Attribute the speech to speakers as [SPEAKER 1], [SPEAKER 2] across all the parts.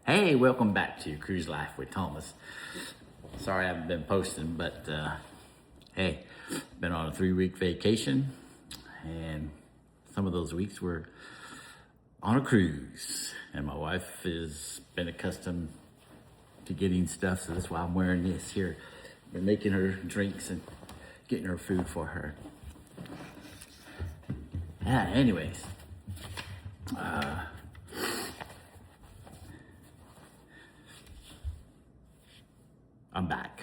[SPEAKER 1] Hey, welcome back to Cruise Life with Thomas. Sorry I haven't been posting, but hey, been on a 3-week vacation, and some of those weeks were on a cruise. And my wife has been accustomed to getting stuff, so that's why I'm wearing this here. Been making her drinks and getting her food for her. Anyways, I'm back.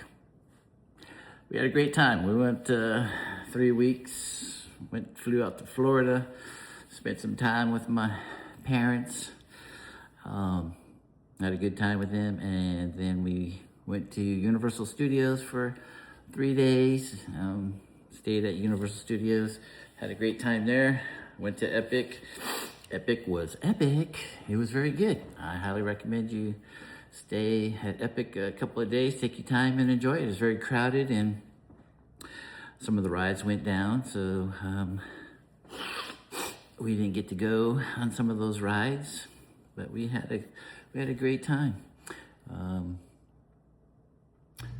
[SPEAKER 1] We had a great time. We went 3 weeks, flew out to Florida, spent some time with my parents, had a good time with them, and then we went to Universal Studios for 3 days, stayed at Universal Studios, had a great time there, went to Epic. Epic was epic. It was very good. I highly recommend you stay at Epic a couple of days, take your time and enjoy it. It was very crowded and some of the rides went down, so we didn't get to go on some of those rides, but we had a great time.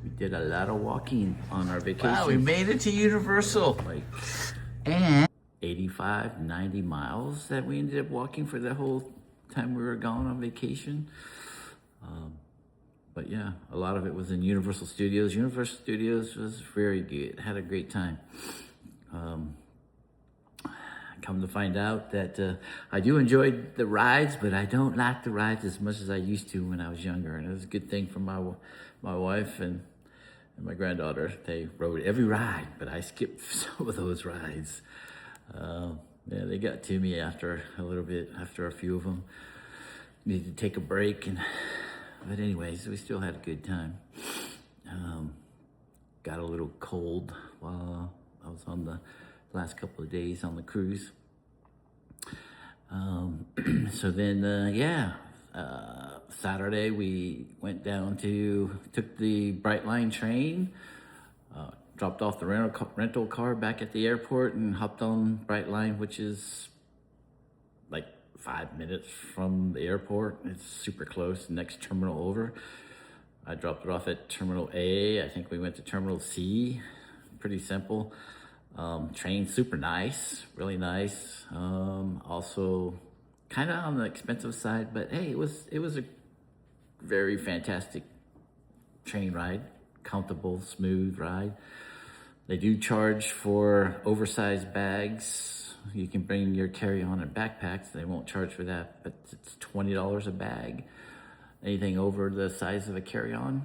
[SPEAKER 1] We did a lot of walking on our vacation.
[SPEAKER 2] Wow, we made it to Universal.
[SPEAKER 1] And 85, 90 miles that we ended up walking for the whole time we were gone on vacation. But yeah, a lot of it was in Universal Studios. Universal Studios was very good. Had a great time. Come to find out that I do enjoy the rides, but I don't like the rides as much as I used to when I was younger. And it was a good thing for my wife and my granddaughter. They rode every ride, but I skipped some of those rides. Yeah, they got to me after a little bit, after a few of them. Needed to take a break, but anyways, we still had a good time. Got a little cold while I was on the last couple of days on the cruise. So then, Saturday we went down took the Brightline train, dropped off the rental car back at the airport and hopped on Brightline, which is like 5 minutes from the airport. It's super close, next terminal over. I dropped it off at Terminal A. I think we went to Terminal C. Pretty simple. Train super nice, really nice. Also kind of on the expensive side, but hey, it was a very fantastic train ride. Comfortable, smooth ride. They do charge for oversized bags. You can bring your carry-on and backpacks. They won't charge for that, but it's $20 a bag. Anything over the size of a carry-on.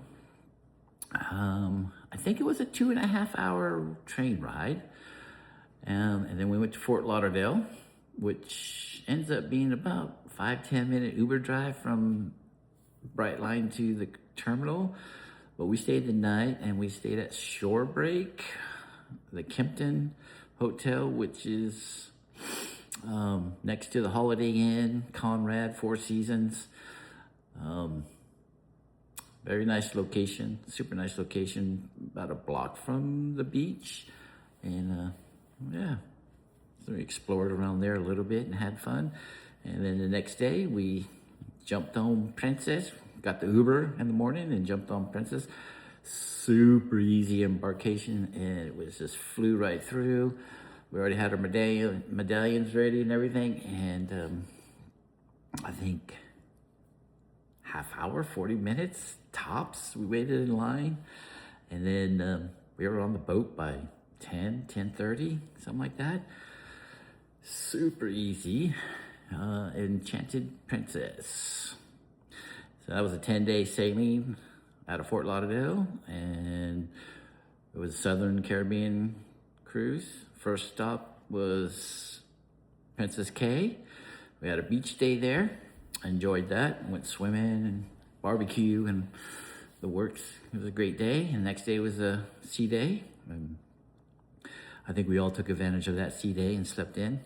[SPEAKER 1] I think it was a 2.5-hour train ride. And then we went to Fort Lauderdale, which ends up being about 5-10 minute Uber drive from Brightline to the terminal. But we stayed the night, and we stayed at Shorebreak, the Kempton Hotel, which is next to the Holiday Inn, Conrad, Four Seasons. Very nice location, super nice location, about a block from the beach. And yeah, so we explored around there a little bit and had fun. And then the next day we jumped on Princess, got the Uber in the morning and jumped on Princess. Super easy embarkation, and it was just flew right through. We already had our medallions ready and everything, and I think half hour, 40 minutes tops, we waited in line, and then we were on the boat by 10:30, something like that. Super easy. Enchanted Princess. So that was a 10-day sailing out of Fort Lauderdale, and it was a Southern Caribbean cruise. First stop was Princess Cay. We had a beach day there. I enjoyed that. Went swimming and barbecue and the works. It was a great day. And the next day was a sea day. And I think we all took advantage of that sea day and slept in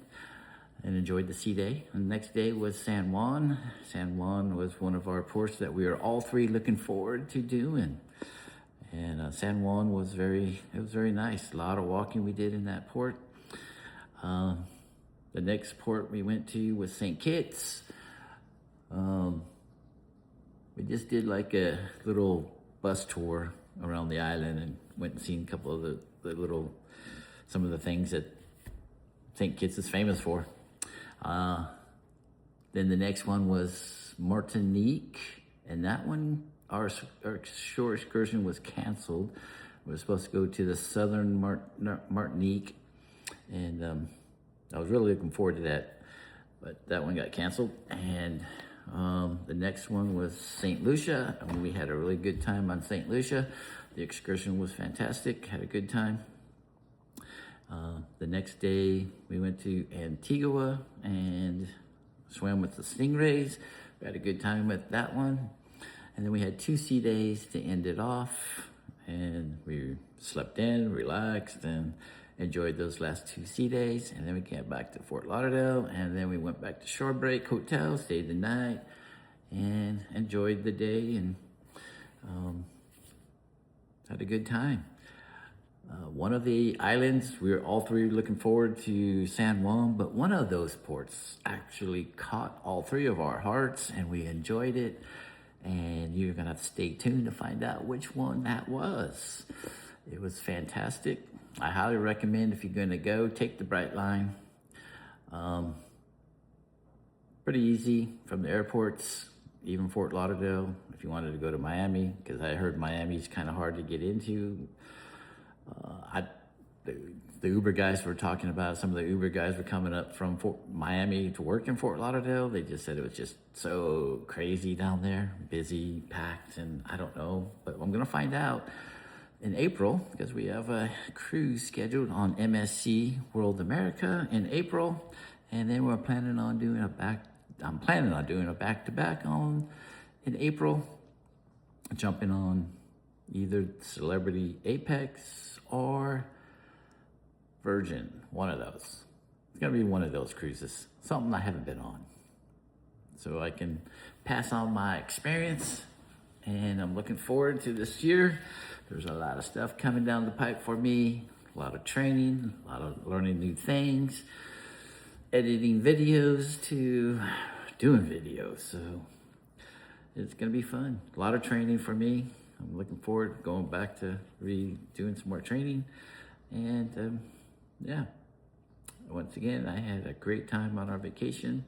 [SPEAKER 1] and enjoyed the sea day. And the next day was San Juan. San Juan was one of our ports that we were all three looking forward to doing. And San Juan was very nice. A lot of walking we did in that port. The next port we went to was St. Kitts. we just did like a little bus tour around the island and went and seen a couple of some of the things that St. Kitts is famous for. Then the next one was Martinique, and that one, our shore excursion was canceled. We were supposed to go to the southern Martinique, and I was really looking forward to that, but that one got canceled. And the next one was St. Lucia, and we had a really good time on St. Lucia. The excursion was fantastic, had a good time. The next day, we went to Antigua and swam with the stingrays. We had a good time with that one. And then we had 2 sea days to end it off. And we slept in, relaxed, and enjoyed those last 2 sea days. And then we came back to Fort Lauderdale. And then we went back to Shorebreak Hotel, stayed the night, and enjoyed the day and had a good time. One of the islands, we were all three looking forward to San Juan, but one of those ports actually caught all three of our hearts, and we enjoyed it. And you're gonna have to stay tuned to find out which one that was. It was fantastic. I highly recommend, if you're gonna go, take the Brightline. Pretty easy from the airports, even Fort Lauderdale, if you wanted to go to Miami, because I heard Miami's kind of hard to get into. The Uber guys were talking about, some of the Uber guys were coming up from Miami to work in Fort Lauderdale. They just said it was just so crazy down there, busy, packed, and I don't know, but I'm gonna find out in April, because we have a cruise scheduled on MSC World America in April, and then I'm planning on doing a back-to-back in April, jumping on either Celebrity Apex or Virgin, one of those. It's gonna be one of those cruises, something I haven't been on. So I can pass on my experience, and I'm looking forward to this year. There's a lot of stuff coming down the pipe for me, a lot of training, a lot of learning new things, editing videos to doing videos. So it's gonna be fun. A lot of training for me. I'm looking forward to going back to doing some more training. And yeah, once again, I had a great time on our vacation,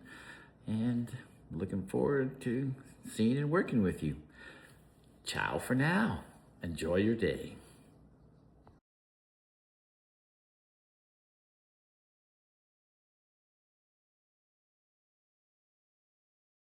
[SPEAKER 1] and looking forward to seeing and working with you. Ciao for now. Enjoy your day.